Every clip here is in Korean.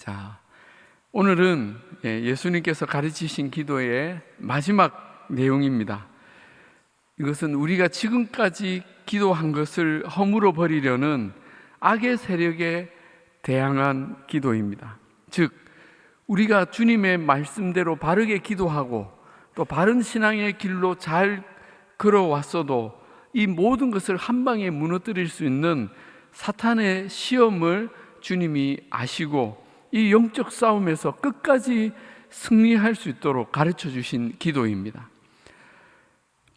자, 오늘은 예수님께서 가르치신 기도의 마지막 내용입니다. 이것은 우리가 지금까지 기도한 것을 허물어 버리려는 악의 세력에 대항한 기도입니다. 즉, 우리가 주님의 말씀대로 바르게 기도하고 또 바른 신앙의 길로 잘 걸어왔어도 이 모든 것을 한 방에 무너뜨릴 수 있는 사탄의 시험을 주님이 아시고 이 영적 싸움에서 끝까지 승리할 수 있도록 가르쳐 주신 기도입니다.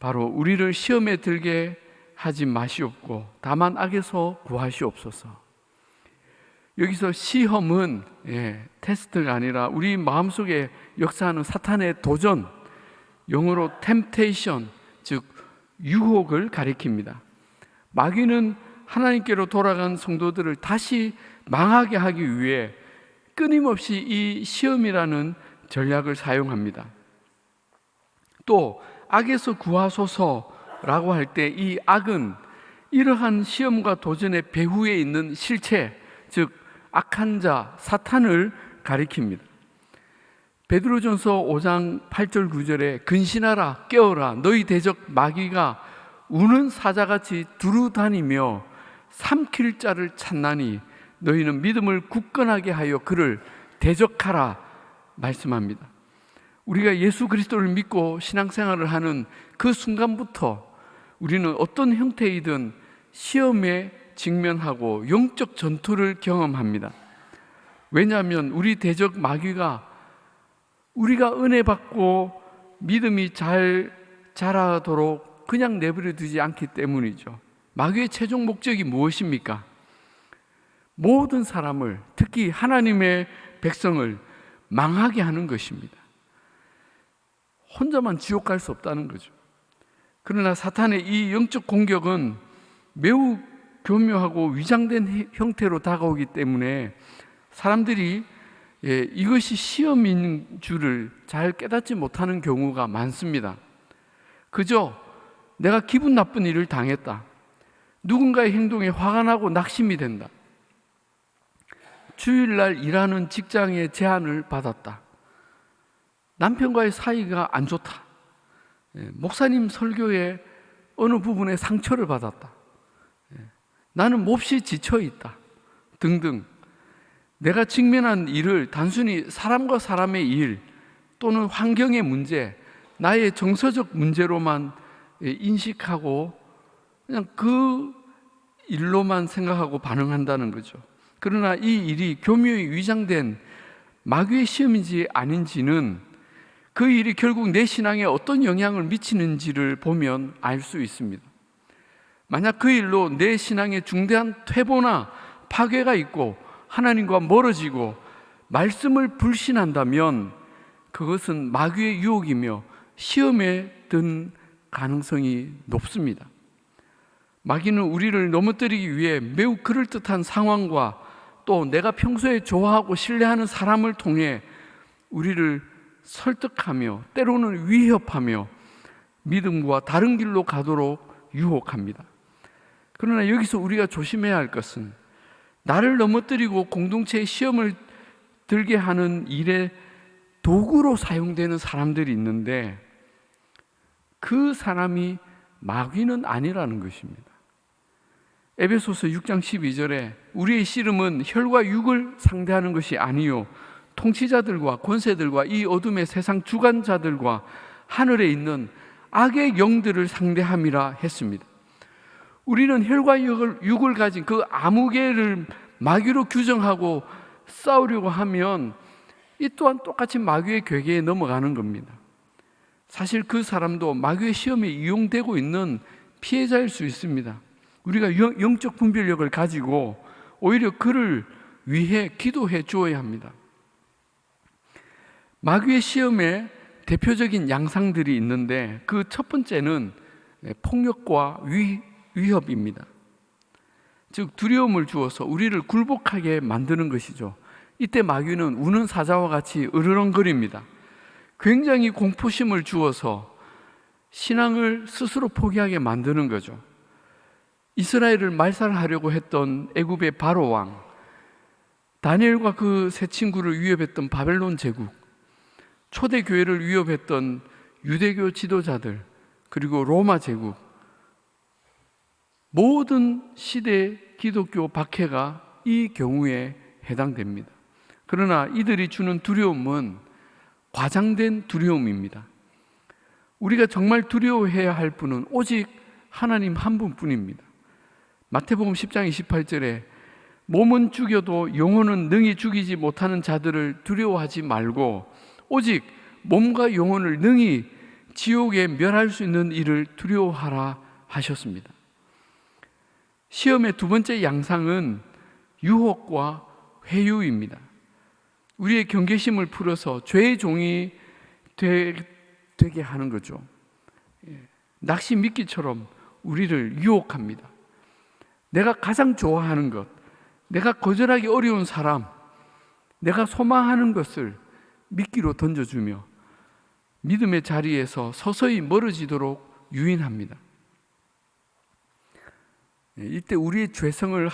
바로 우리를 시험에 들게 하지 마시옵고 다만 악에서 구하시옵소서. 여기서 시험은 테스트가 아니라 우리 마음속에 역사하는 사탄의 도전, 영어로 temptation, 즉 유혹을 가리킵니다. 마귀는 하나님께로 돌아간 성도들을 다시 망하게 하기 위해 끊임없이 이 시험이라는 전략을 사용합니다. 또 악에서 구하소서라고 할 때 이 악은 이러한 시험과 도전의 배후에 있는 실체, 즉 악한 자 사탄을 가리킵니다. 베드로전서 5장 8절 9절에 근신하라 깨어라 너희 대적 마귀가 우는 사자같이 두루다니며 삼킬 자를 찾나니 너희는 믿음을 굳건하게 하여 그를 대적하라 말씀합니다. 우리가 예수 그리스도를 믿고 신앙생활을 하는 그 순간부터 우리는 어떤 형태이든 시험에 직면하고 영적 전투를 경험합니다. 왜냐하면 우리 대적 마귀가 우리가 은혜 받고 믿음이 잘 자라도록 그냥 내버려 두지 않기 때문이죠. 마귀의 최종 목적이 무엇입니까? 모든 사람을, 특히 하나님의 백성을 망하게 하는 것입니다. 혼자만 지옥 갈 수 없다는 거죠. 그러나 사탄의 이 영적 공격은 매우 교묘하고 위장된 형태로 다가오기 때문에 사람들이 이것이 시험인 줄을 잘 깨닫지 못하는 경우가 많습니다. 그저 내가 기분 나쁜 일을 당했다, 누군가의 행동에 화가 나고 낙심이 된다, 주일날 일하는 직장에 제안을 받았다, 남편과의 사이가 안 좋다, 목사님 설교에 어느 부분에 상처를 받았다, 나는 몹시 지쳐있다 등등 내가 직면한 일을 단순히 사람과 사람의 일 또는 환경의 문제, 나의 정서적 문제로만 인식하고 그냥 그 일로만 생각하고 반응한다는 거죠. 그러나 이 일이 교묘히 위장된 마귀의 시험인지 아닌지는 그 일이 결국 내 신앙에 어떤 영향을 미치는지를 보면 알 수 있습니다. 만약 그 일로 내 신앙에 중대한 퇴보나 파괴가 있고 하나님과 멀어지고 말씀을 불신한다면 그것은 마귀의 유혹이며 시험에 든 가능성이 높습니다. 마귀는 우리를 넘어뜨리기 위해 매우 그럴듯한 상황과 또 내가 평소에 좋아하고 신뢰하는 사람을 통해 우리를 설득하며 때로는 위협하며 믿음과 다른 길로 가도록 유혹합니다. 그러나 여기서 우리가 조심해야 할 것은 나를 넘어뜨리고 공동체의 시험을 들게 하는 일에 도구로 사용되는 사람들이 있는데 그 사람이 마귀는 아니라는 것입니다. 에베소서 6장 12절에 우리의 씨름은 혈과 육을 상대하는 것이 아니요 통치자들과 권세들과 이 어둠의 세상 주관자들과 하늘에 있는 악의 영들을 상대함이라 했습니다. 우리는 혈과 육을 가진 그 아무개를 마귀로 규정하고 싸우려고 하면 이 또한 똑같이 마귀의 괴계에 넘어가는 겁니다. 사실 그 사람도 마귀의 시험에 이용되고 있는 피해자일 수 있습니다. 우리가 영적 분별력을 가지고 오히려 그를 위해 기도해 주어야 합니다. 마귀의 시험에 대표적인 양상들이 있는데 그 첫 번째는 폭력과 위협입니다. 즉 두려움을 주어서 우리를 굴복하게 만드는 것이죠. 이때 마귀는 우는 사자와 같이 으르렁거립니다. 굉장히 공포심을 주어서 신앙을 스스로 포기하게 만드는 거죠. 이스라엘을 말살하려고 했던 애굽의 바로 왕, 다니엘과 그 세 친구를 위협했던 바벨론 제국, 초대 교회를 위협했던 유대교 지도자들, 그리고 로마 제국, 모든 시대 기독교 박해가 이 경우에 해당됩니다. 그러나 이들이 주는 두려움은 과장된 두려움입니다. 우리가 정말 두려워해야 할 분은 오직 하나님 한 분뿐입니다. 마태복음 10장 28절에 몸은 죽여도 영혼은 능히 죽이지 못하는 자들을 두려워하지 말고 오직 몸과 영혼을 능히 지옥에 멸할 수 있는 이를 두려워하라 하셨습니다. 시험의 두 번째 양상은 유혹과 회유입니다. 우리의 경계심을 풀어서 죄의 종이 되게 하는 거죠. 낚시 미끼처럼 우리를 유혹합니다. 내가 가장 좋아하는 것, 내가 거절하기 어려운 사람, 내가 소망하는 것을 미끼로 던져주며 믿음의 자리에서 서서히 멀어지도록 유인합니다. 이때 우리의 죄성을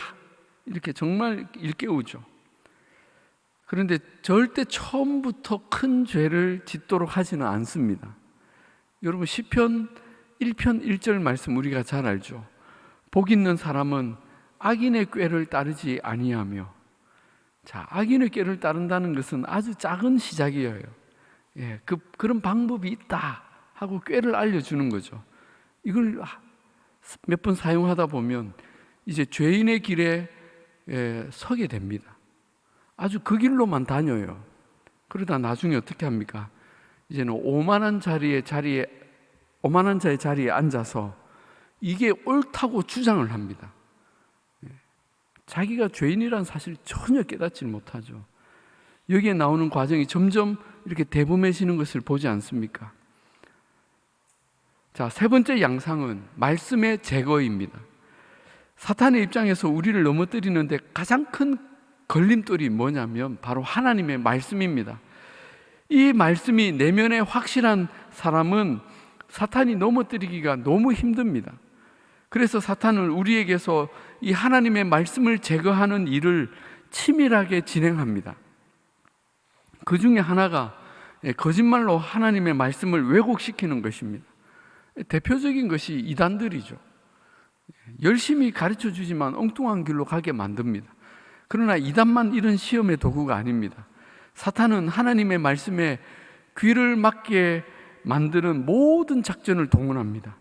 이렇게 정말 일깨우죠. 그런데 절대 처음부터 큰 죄를 짓도록 하지는 않습니다. 여러분 시편 1편 1절 말씀 우리가 잘 알죠. 복 있는 사람은 악인의 꾀를 따르지 아니하며. 자, 악인의 꾀를 따른다는 것은 아주 작은 시작이에요. 그런 방법이 있다 하고 꾀를 알려주는 거죠. 이걸 몇 번 사용하다 보면 이제 죄인의 길에 서게 됩니다. 아주 그 길로만 다녀요. 그러다 나중에 어떻게 합니까? 이제는 오만한 자의 자리에 앉아서 이게 옳다고 주장을 합니다. 자기가 죄인이란 사실을 전혀 깨닫지 못하죠. 여기에 나오는 과정이 점점 이렇게 대범해지는 것을 보지 않습니까? 자, 세 번째 양상은 말씀의 제거입니다. 사탄의 입장에서 우리를 넘어뜨리는데 가장 큰 걸림돌이 뭐냐면 바로 하나님의 말씀입니다. 이 말씀이 내면에 확실한 사람은 사탄이 넘어뜨리기가 너무 힘듭니다. 그래서 사탄은 우리에게서 이 하나님의 말씀을 제거하는 일을 치밀하게 진행합니다. 그 중에 하나가 거짓말로 하나님의 말씀을 왜곡시키는 것입니다. 대표적인 것이 이단들이죠. 열심히 가르쳐 주지만 엉뚱한 길로 가게 만듭니다. 그러나 이단만 이런 시험의 도구가 아닙니다. 사탄은 하나님의 말씀에 귀를 막게 만드는 모든 작전을 동원합니다.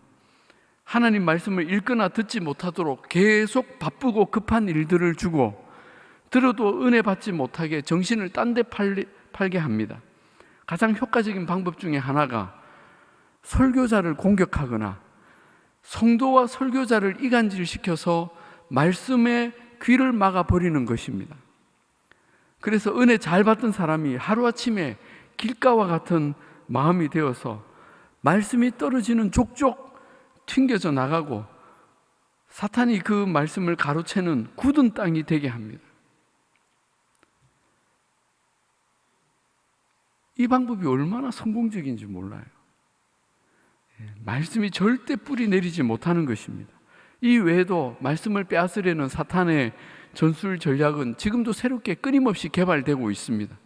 하나님 말씀을 읽거나 듣지 못하도록 계속 바쁘고 급한 일들을 주고 들어도 은혜 받지 못하게 정신을 딴 데 팔게 합니다. 가장 효과적인 방법 중에 하나가 설교자를 공격하거나 성도와 설교자를 이간질시켜서 말씀에 귀를 막아버리는 것입니다. 그래서 은혜 잘 받던 사람이 하루아침에 길가와 같은 마음이 되어서 말씀이 떨어지는 족족 튕겨져 나가고 사탄이 그 말씀을 가로채는 굳은 땅이 되게 합니다. 이 방법이 얼마나 성공적인지 몰라요. 말씀이 절대 뿌리 내리지 못하는 것입니다. 이 외에도 말씀을 빼앗으려는 사탄의 전술 전략은 지금도 새롭게 끊임없이 개발되고 있습니다.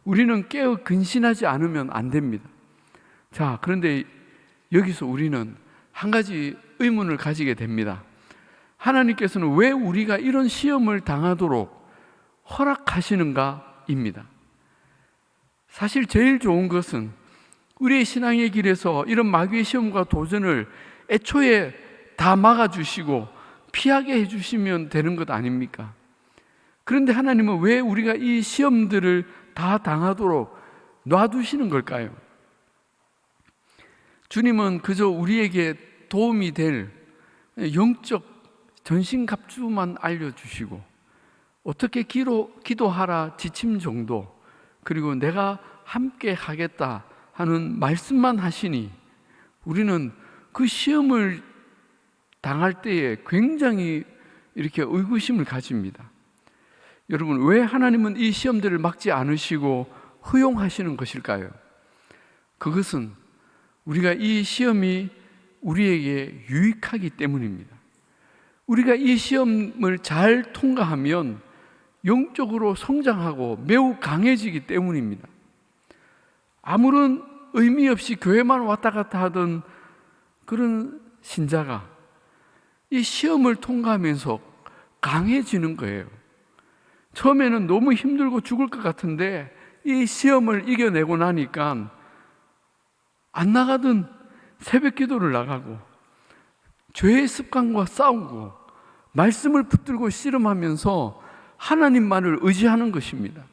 우리는 깨어 근신하지 않으면 안 됩니다. 자, 그런데 여기서 우리는 한 가지 의문을 가지게 됩니다. 하나님께서는 왜 우리가 이런 시험을 당하도록 허락하시는가입니다. 사실 제일 좋은 것은 우리의 신앙의 길에서 이런 마귀의 시험과 도전을 애초에 다 막아주시고 피하게 해주시면 되는 것 아닙니까? 그런데 하나님은 왜 우리가 이 시험들을 다 당하도록 놔두시는 걸까요? 주님은 그저 우리에게 도움이 될 영적 전신갑주만 알려주시고 어떻게 기도하라 지침 정도, 그리고 내가 함께 하겠다 하는 말씀만 하시니 우리는 그 시험을 당할 때에 굉장히 이렇게 의구심을 가집니다. 여러분, 왜 하나님은 이 시험들을 막지 않으시고 허용하시는 것일까요? 그것은 우리가 이 시험이 우리에게 유익하기 때문입니다. 우리가 이 시험을 잘 통과하면 영적으로 성장하고 매우 강해지기 때문입니다. 아무런 의미 없이 교회만 왔다 갔다 하던 그런 신자가 이 시험을 통과하면서 강해지는 거예요. 처음에는 너무 힘들고 죽을 것 같은데 이 시험을 이겨내고 나니까 안 나가던 새벽 기도를 나가고 죄의 습관과 싸우고 말씀을 붙들고 씨름하면서 하나님만을 의지하는 것입니다.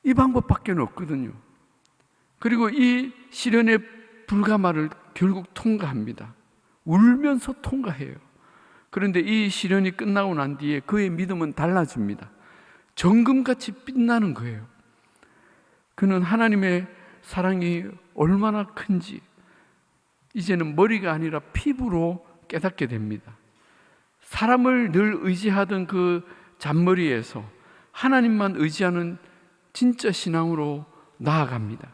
이 방법밖에 없거든요. 그리고 이 시련의 불가마를 결국 통과합니다. 울면서 통과해요. 그런데 이 시련이 끝나고 난 뒤에 그의 믿음은 달라집니다. 정금같이 빛나는 거예요. 그는 하나님의 사랑이 얼마나 큰지 이제는 머리가 아니라 피부로 깨닫게 됩니다. 사람을 늘 의지하던 그 잔머리에서 하나님만 의지하는 진짜 신앙으로 나아갑니다.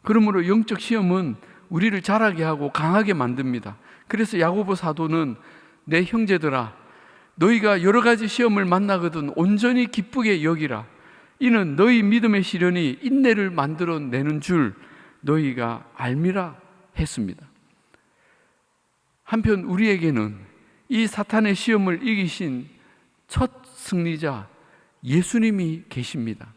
그러므로 영적 시험은 우리를 자라게 하고 강하게 만듭니다. 그래서 야고보 사도는 내 형제들아 너희가 여러 가지 시험을 만나거든 온전히 기쁘게 여기라. 이는 너희 믿음의 시련이 인내를 만들어내는 줄 너희가 알미라 했습니다. 한편 우리에게는 이 사탄의 시험을 이기신 첫 승리자 예수님이 계십니다.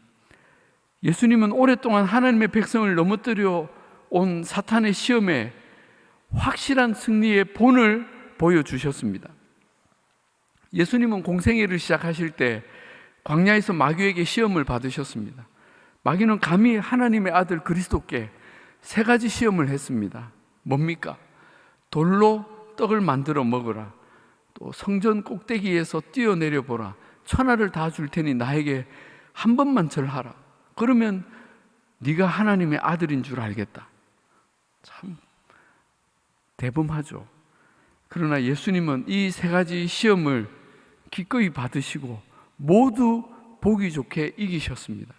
예수님은 오랫동안 하나님의 백성을 넘어뜨려 온 사탄의 시험에 확실한 승리의 본을 보여주셨습니다. 예수님은 공생애를 시작하실 때 광야에서 마귀에게 시험을 받으셨습니다. 마귀는 감히 하나님의 아들 그리스도께 세 가지 시험을 했습니다. 뭡니까? 돌로 떡을 만들어 먹으라. 또 성전 꼭대기에서 뛰어내려 보라. 천하를 다 줄 테니 나에게 한 번만 절하라. 그러면 네가 하나님의 아들인 줄 알겠다. 참 대범하죠. 그러나 예수님은 이 세 가지 시험을 기꺼이 받으시고 모두 보기 좋게 이기셨습니다.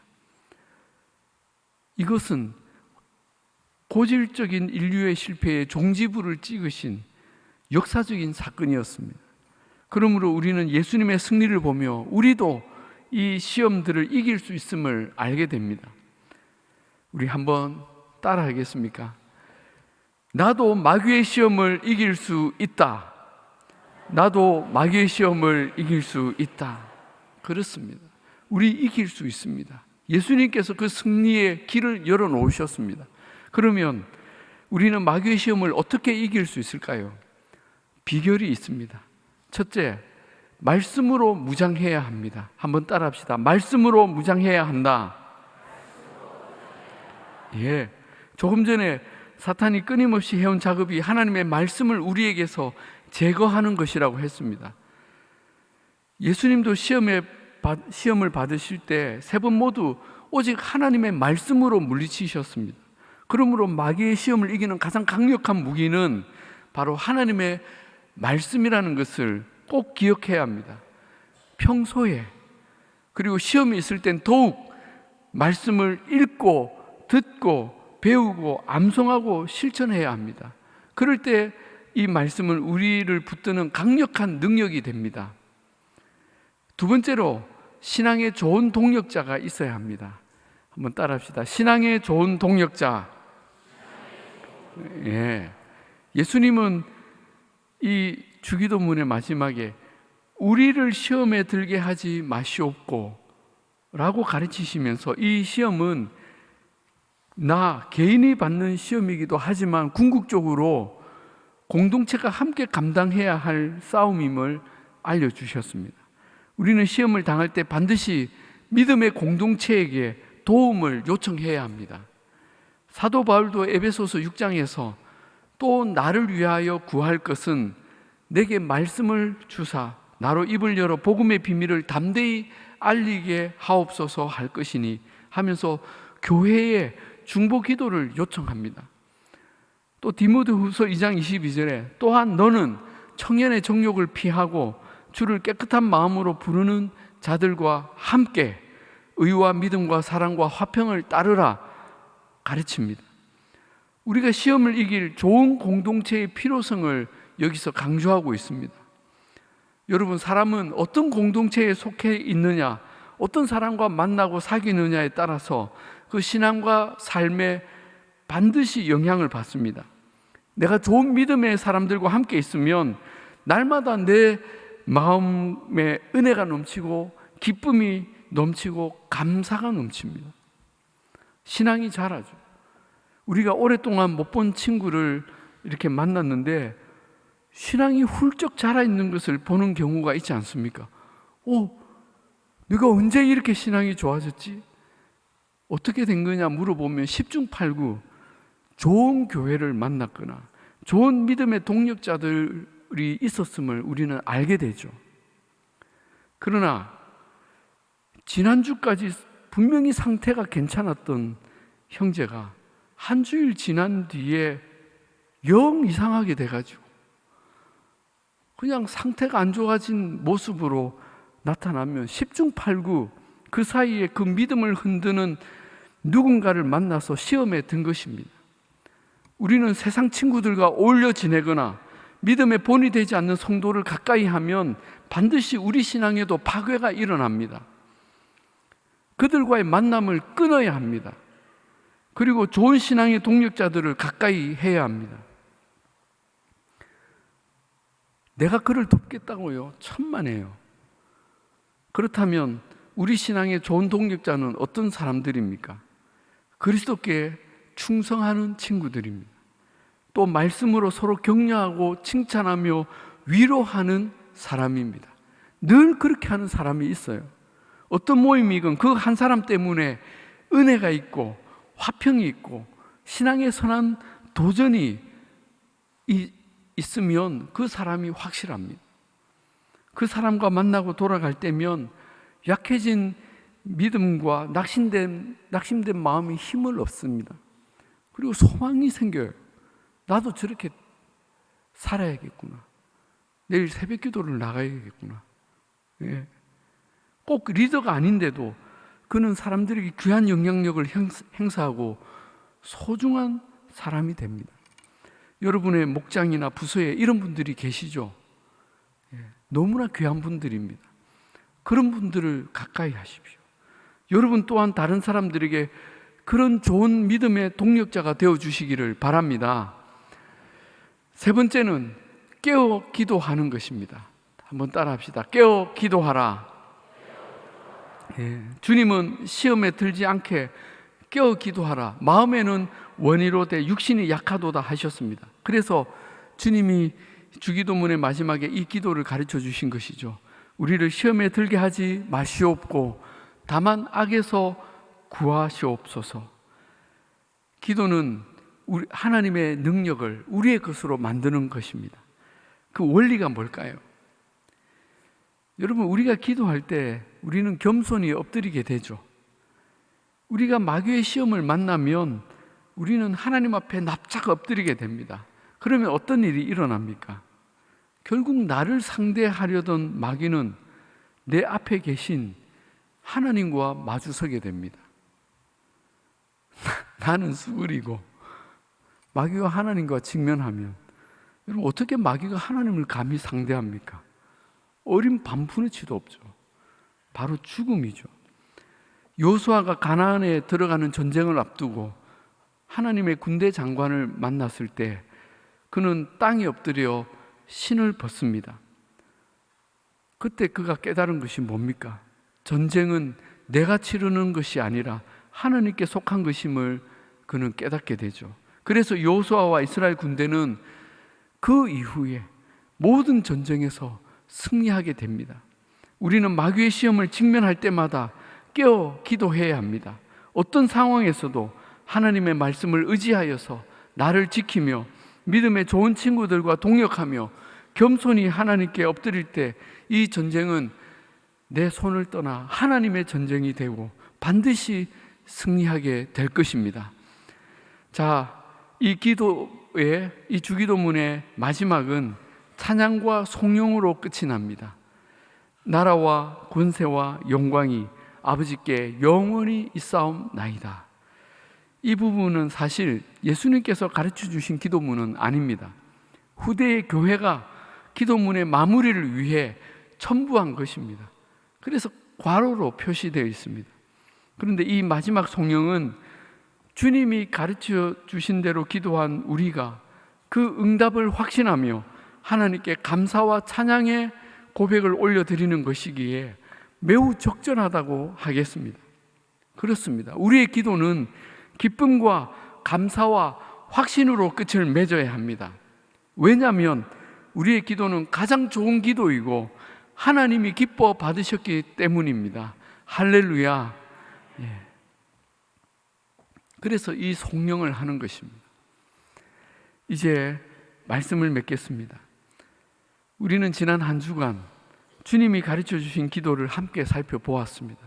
이것은 고질적인 인류의 실패에 종지부를 찍으신 역사적인 사건이었습니다. 그러므로 우리는 예수님의 승리를 보며 우리도 이 시험들을 이길 수 있음을 알게 됩니다. 우리 한번 따라 하겠습니까? 나도 마귀의 시험을 이길 수 있다. 나도 마귀의 시험을 이길 수 있다. 그렇습니다. 우리 이길 수 있습니다. 예수님께서 그 승리의 길을 열어놓으셨습니다. 그러면 우리는 마귀의 시험을 어떻게 이길 수 있을까요? 비결이 있습니다. 첫째, 말씀으로 무장해야 합니다. 한번 따라 합시다. 말씀으로 무장해야 한다. 예, 조금 전에 사탄이 끊임없이 해온 작업이 하나님의 말씀을 우리에게서 제거하는 것이라고 했습니다. 예수님도 시험을 받으실 때 세 번 모두 오직 하나님의 말씀으로 물리치셨습니다. 그러므로 마귀의 시험을 이기는 가장 강력한 무기는 바로 하나님의 말씀이라는 것을 꼭 기억해야 합니다. 평소에 그리고 시험이 있을 땐 더욱 말씀을 읽고 듣고 배우고 암송하고 실천해야 합니다. 그럴 때 이 말씀은 우리를 붙드는 강력한 능력이 됩니다. 두 번째로 신앙의 좋은 동력자가 있어야 합니다. 한번 따라 합시다. 신앙의 좋은 동력자. 예. 예수님은 이 주기도문의 마지막에 우리를 시험에 들게 하지 마시옵고 라고 가르치시면서 이 시험은 나 개인이 받는 시험이기도 하지만 궁극적으로 공동체가 함께 감당해야 할 싸움임을 알려주셨습니다. 우리는 시험을 당할 때 반드시 믿음의 공동체에게 도움을 요청해야 합니다. 사도 바울도 에베소서 6장에서 또 나를 위하여 구할 것은 내게 말씀을 주사 나로 입을 열어 복음의 비밀을 담대히 알리게 하옵소서 할 것이니 하면서 교회에 중보 기도를 요청합니다. 또 디모데후서 2장 22절에 또한 너는 청년의 정욕을 피하고 주를 깨끗한 마음으로 부르는 자들과 함께 의와 믿음과 사랑과 화평을 따르라 가르칩니다. 우리가 시험을 이길 좋은 공동체의 필요성을 여기서 강조하고 있습니다. 여러분, 사람은 어떤 공동체에 속해 있느냐, 어떤 사람과 만나고 사귀느냐에 따라서 그 신앙과 삶에 반드시 영향을 받습니다. 내가 좋은 믿음의 사람들과 함께 있으면 날마다 내 마음에 은혜가 넘치고 기쁨이 넘치고 감사가 넘칩니다. 신앙이 자라죠. 우리가 오랫동안 못 본 친구를 이렇게 만났는데 신앙이 훌쩍 자라 있는 것을 보는 경우가 있지 않습니까? 내가 언제 이렇게 신앙이 좋아졌지? 어떻게 된 거냐 물어보면 10중 8구 좋은 교회를 만났거나 좋은 믿음의 동력자들이 있었음을 우리는 알게 되죠. 그러나 지난주까지 분명히 상태가 괜찮았던 형제가 한 주일 지난 뒤에 영 이상하게 돼가지고 그냥 상태가 안 좋아진 모습으로 나타나면 10중 8구 그 사이에 그 믿음을 흔드는 누군가를 만나서 시험에 든 것입니다. 우리는 세상 친구들과 어울려 지내거나 믿음의 본이 되지 않는 성도를 가까이 하면 반드시 우리 신앙에도 파괴가 일어납니다. 그들과의 만남을 끊어야 합니다. 그리고 좋은 신앙의 동력자들을 가까이 해야 합니다. 내가 그를 돕겠다고요? 천만에요. 그렇다면 우리 신앙의 좋은 동력자는 어떤 사람들입니까? 그리스도께 충성하는 친구들입니다. 또 말씀으로 서로 격려하고 칭찬하며 위로하는 사람입니다. 늘 그렇게 하는 사람이 있어요. 어떤 모임이건 그 한 사람 때문에 은혜가 있고 화평이 있고 신앙의 선한 도전이 있으면 그 사람이 확실합니다. 그 사람과 만나고 돌아갈 때면 약해진 믿음과 낙심된 마음이 힘을 얻습니다. 그리고 소망이 생겨요. 나도 저렇게 살아야겠구나. 내일 새벽 기도를 나가야겠구나. 예. 꼭 리더가 아닌데도 그는 사람들에게 귀한 영향력을 행사하고 소중한 사람이 됩니다. 여러분의 목장이나 부서에 이런 분들이 계시죠? 예. 너무나 귀한 분들입니다. 그런 분들을 가까이 하십시오. 여러분 또한 다른 사람들에게 그런 좋은 믿음의 동력자가 되어주시기를 바랍니다. 세 번째는 깨어 기도하는 것입니다. 한번 따라 합시다. 깨어 기도하라. 예, 주님은 시험에 들지 않게 깨어 기도하라. 마음에는 원이로되 육신이 약하도다 하셨습니다. 그래서 주님이 주기도문의 마지막에 이 기도를 가르쳐 주신 것이죠. 우리를 시험에 들게 하지 마시옵고 다만 악에서 구하시옵소서. 기도는 하나님의 능력을 우리의 것으로 만드는 것입니다. 그 원리가 뭘까요? 여러분, 우리가 기도할 때 우리는 겸손히 엎드리게 되죠. 우리가 마귀의 시험을 만나면 우리는 하나님 앞에 납작 엎드리게 됩니다. 그러면 어떤 일이 일어납니까? 결국 나를 상대하려던 마귀는 내 앞에 계신 하나님과 마주서게 됩니다. 나는 수그리고 마귀가 하나님과 직면하면 여러분, 어떻게 마귀가 하나님을 감히 상대합니까? 어린 반푼어치도 없죠. 바로 죽음이죠. 여호수아가 가나안에 들어가는 전쟁을 앞두고 하나님의 군대 장관을 만났을 때 그는 땅에 엎드려 신을 벗습니다. 그때 그가 깨달은 것이 뭡니까? 전쟁은 내가 치르는 것이 아니라 하나님께 속한 것임을 그는 깨닫게 되죠. 그래서 여호수아와 이스라엘 군대는 그 이후에 모든 전쟁에서 승리하게 됩니다. 우리는 마귀의 시험을 직면할 때마다 깨어 기도해야 합니다. 어떤 상황에서도 하나님의 말씀을 의지하여서 나를 지키며 믿음의 좋은 친구들과 동역하며 겸손히 하나님께 엎드릴 때 이 전쟁은 내 손을 떠나 하나님의 전쟁이 되고 반드시 승리하게 될 것입니다. 자, 이 기도의 이 주기도문의 마지막은 찬양과 송영으로 끝이 납니다. 나라와 권세와 영광이 아버지께 영원히 있사옵나이다. 이 부분은 사실 예수님께서 가르쳐 주신 기도문은 아닙니다. 후대의 교회가 기도문의 마무리를 위해 첨부한 것입니다. 그래서 괄호로 표시되어 있습니다. 그런데 이 마지막 성령은 주님이 가르쳐 주신 대로 기도한 우리가 그 응답을 확신하며 하나님께 감사와 찬양의 고백을 올려드리는 것이기에 매우 적절하다고 하겠습니다. 그렇습니다. 우리의 기도는 기쁨과 감사와 확신으로 끝을 맺어야 합니다. 왜냐하면 우리의 기도는 가장 좋은 기도이고 하나님이 기뻐 받으셨기 때문입니다. 할렐루야. 그래서 이 송영을 하는 것입니다. 이제 말씀을 맺겠습니다. 우리는 지난 한 주간 주님이 가르쳐 주신 기도를 함께 살펴보았습니다.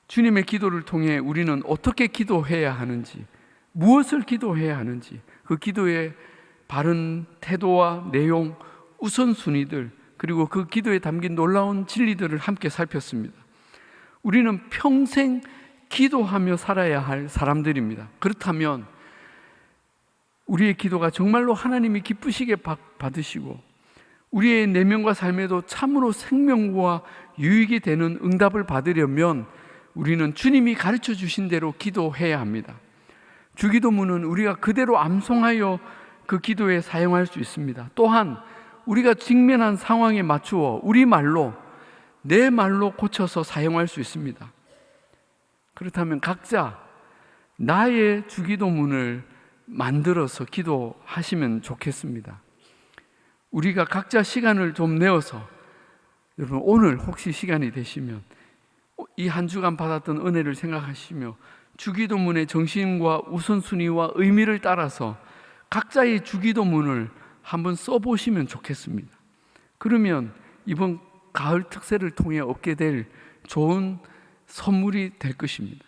주님의 기도를 통해 우리는 어떻게 기도해야 하는지, 무엇을 기도해야 하는지, 그 기도의 바른 태도와 내용, 우선순위들, 그리고 그 기도에 담긴 놀라운 진리들을 함께 살폈습니다. 우리는 평생 기도하며 살아야 할 사람들입니다. 그렇다면 우리의 기도가 정말로 하나님이 기쁘시게 받으시고 우리의 내면과 삶에도 참으로 생명과 유익이 되는 응답을 받으려면 우리는 주님이 가르쳐 주신 대로 기도해야 합니다. 주기도문은 우리가 그대로 암송하여 그 기도에 사용할 수 있습니다. 또한 우리가 직면한 상황에 맞추어 우리 말로, 내 말로 고쳐서 사용할 수 있습니다. 그렇다면 각자 나의 주기도문을 만들어서 기도하시면 좋겠습니다. 우리가 각자 시간을 좀 내어서, 여러분 오늘 혹시 시간이 되시면 이 한 주간 받았던 은혜를 생각하시며 주기도문의 정신과 우선순위와 의미를 따라서 각자의 주기도문을 한번 써보시면 좋겠습니다. 그러면 이번 가을 특세를 통해 얻게 될 좋은 선물이 될 것입니다.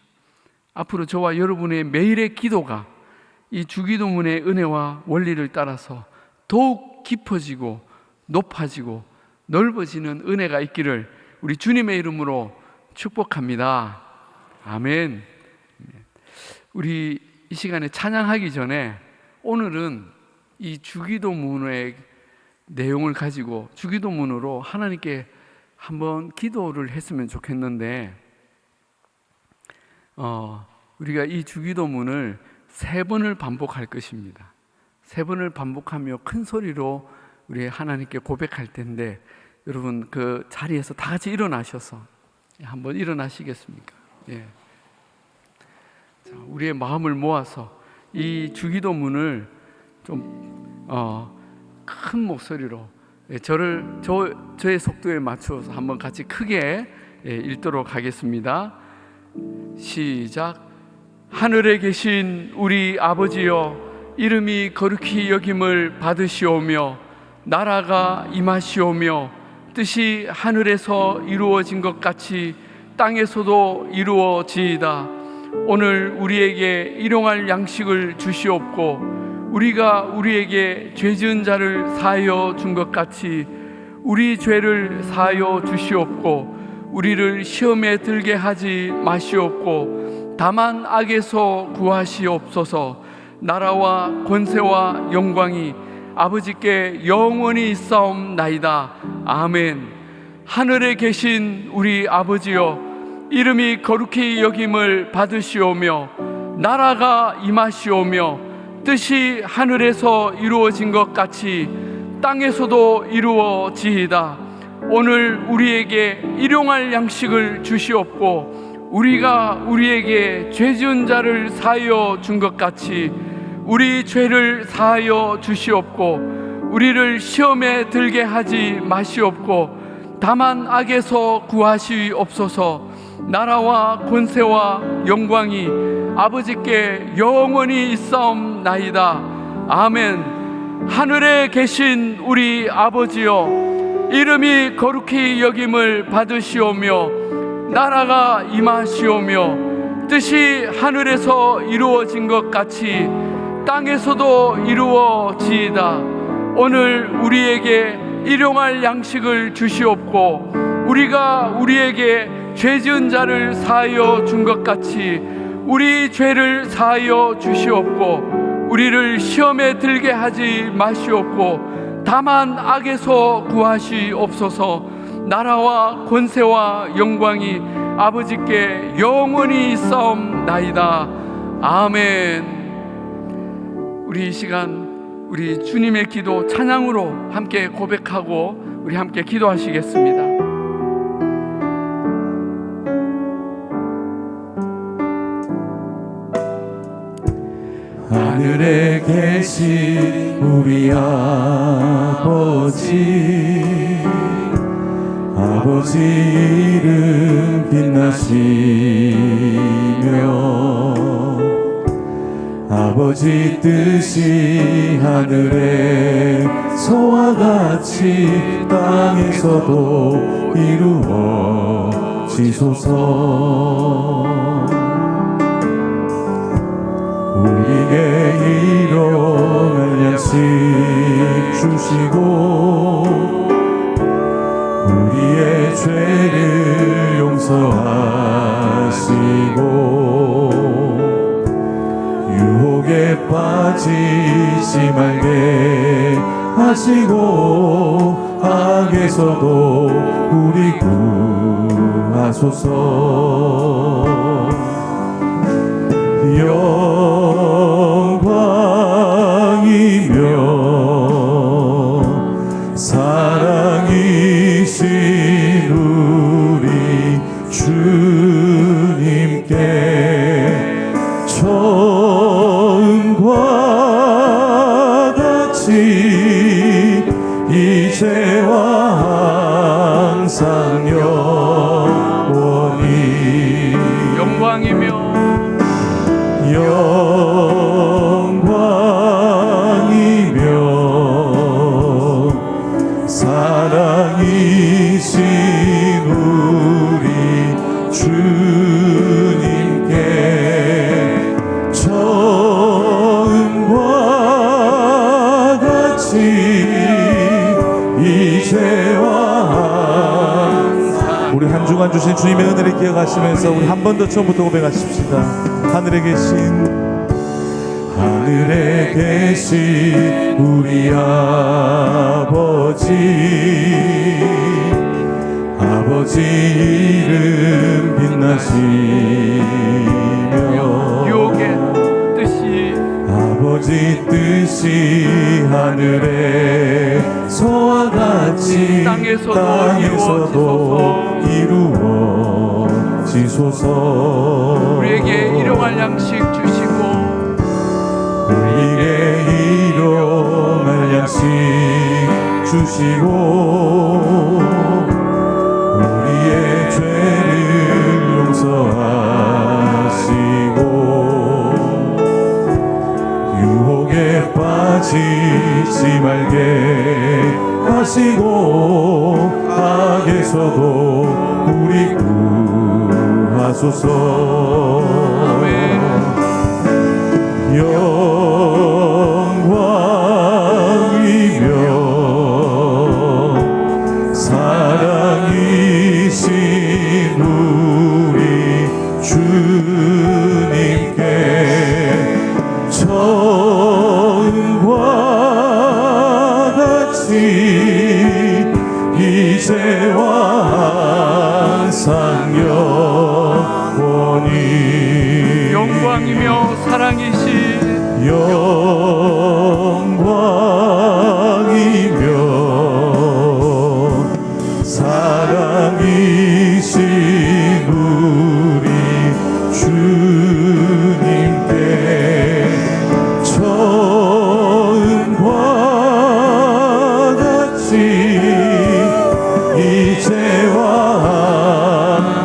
앞으로 저와 여러분의 매일의 기도가 이 주기도문의 은혜와 원리를 따라서 더욱 깊어지고 높아지고 넓어지는 은혜가 있기를 우리 주님의 이름으로 축복합니다. 아멘. 우리 이 시간에 찬양하기 전에 오늘은 이 주기도문의 내용을 가지고 주기도문으로 하나님께 한번 기도를 했으면 좋겠는데, 우리가 이 주기도문을 3번을 반복할 것입니다. 3번을 반복하며 큰 소리로 우리 하나님께 고백할 텐데, 여러분 그 자리에서 다 같이 일어나셔서 한번 일어나시겠습니까? 예. 자, 우리의 마음을 모아서 이 주기도문을 좀 큰 목소리로 저의 속도에 맞추어서 한번 같이 크게 읽도록 하겠습니다. 시작. 하늘에 계신 우리 아버지여, 이름이 거룩히 여김을 받으시오며 나라가 임하시오며 뜻이 하늘에서 이루어진 것 같이 땅에서도 이루어지이다. 오늘 우리에게 일용할 양식을 주시옵고 우리가 우리에게 죄 지은 자를 사하여 준 것 같이 우리 죄를 사하여 주시옵고 우리를 시험에 들게 하지 마시옵고 다만 악에서 구하시옵소서. 나라와 권세와 영광이 아버지께 영원히 있사옵나이다. 아멘. 하늘에 계신 우리 아버지여, 이름이 거룩히 여김을 받으시오며 나라가 임하시오며 뜻이 하늘에서 이루어진 것 같이 땅에서도 이루어지이다. 오늘 우리에게 일용할 양식을 주시옵고 우리가 우리에게 죄 지은 자를 사하여 준 것 같이 우리 죄를 사하여 주시옵고 우리를 시험에 들게 하지 마시옵고 다만 악에서 구하시옵소서. 나라와 권세와 영광이 아버지께 영원히 있사옵나이다. 아멘. 하늘에 계신 우리 아버지여, 이름이 거룩히 여김을 받으시오며 나라가 임하시오며 뜻이 하늘에서 이루어진 것 같이 땅에서도 이루어지이다. 오늘 우리에게 일용할 양식을 주시옵고 우리가 우리에게 죄 지은 자를 사하여 준 것 같이 우리 죄를 사하여 주시옵고 우리를 시험에 들게 하지 마시옵고 다만 악에서 구하시옵소서. 나라와 권세와 영광이 아버지께 영원히 있사옵나이다. 아멘. 우리 이 시간 우리 주님의 기도 찬양으로 함께 고백하고 우리 함께 기도하시겠습니다. 하늘에 계신 우리 아버지 이름 빛나시며 아버지 뜻이 하늘에서와 같이 땅에서도 이루어지소서. 우리에게 일용할 양식 주시고 우리의 죄를 용서하시고 유혹에 빠지지 말게 하시고 악에서도 우리 구하소서. 영광이며 사랑이신 우리 주님께 처음과 같이 이제와 항상 영원히 영광이며 사랑이신 우리 주님께 처음과 같이 이제와 항상. 우리 한 주간 주신 주님의 은혜를 기억하시면서 우리 한 번 더 처음부터 고백하십시다. 하늘에 계신 우리 아버지 이름 빛나시며 유혹의 뜻이 아버지 뜻이 하늘에서와 같이 땅에서도 이루어지소서. 우리에게 일용할 양식 주시고 우리에게 일용할 양식 주시고 우리의 죄를 용서하시고 유혹에 빠지지 말게 하시고 악에서도 우리 구하소서. 영광이며 사랑이신 우리 주님께 처음과 같이 이제와 항상 영원히 영광이며 사랑이신 영광이며 사랑이신 우리 주님께 처음과 같이 이제와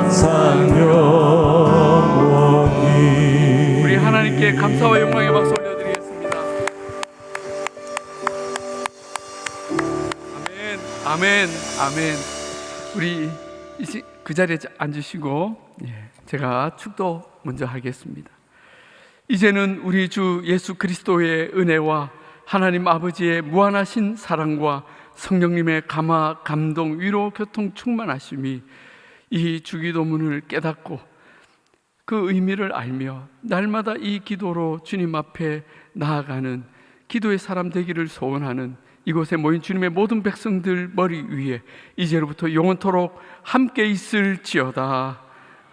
항상 영원히. 우리 하나님께 감사와 영광의 박수 올려드리겠습니다. 아멘, 아멘. 우리 그 자리에 앉으시고 제가 축도 먼저 하겠습니다. 이제는 우리 주 예수 그리스도의 은혜와 하나님 아버지의 무한하신 사랑과 성령님의 감화, 감동, 위로, 교통, 충만하심이 이 주기도문을 깨닫고 그 의미를 알며 날마다 이 기도로 주님 앞에 나아가는 기도의 사람 되기를 소원하는 이곳에 모인 주님의 모든 백성들 머리 위에 이제로부터 영원토록 함께 있을지어다.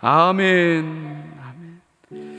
아멘.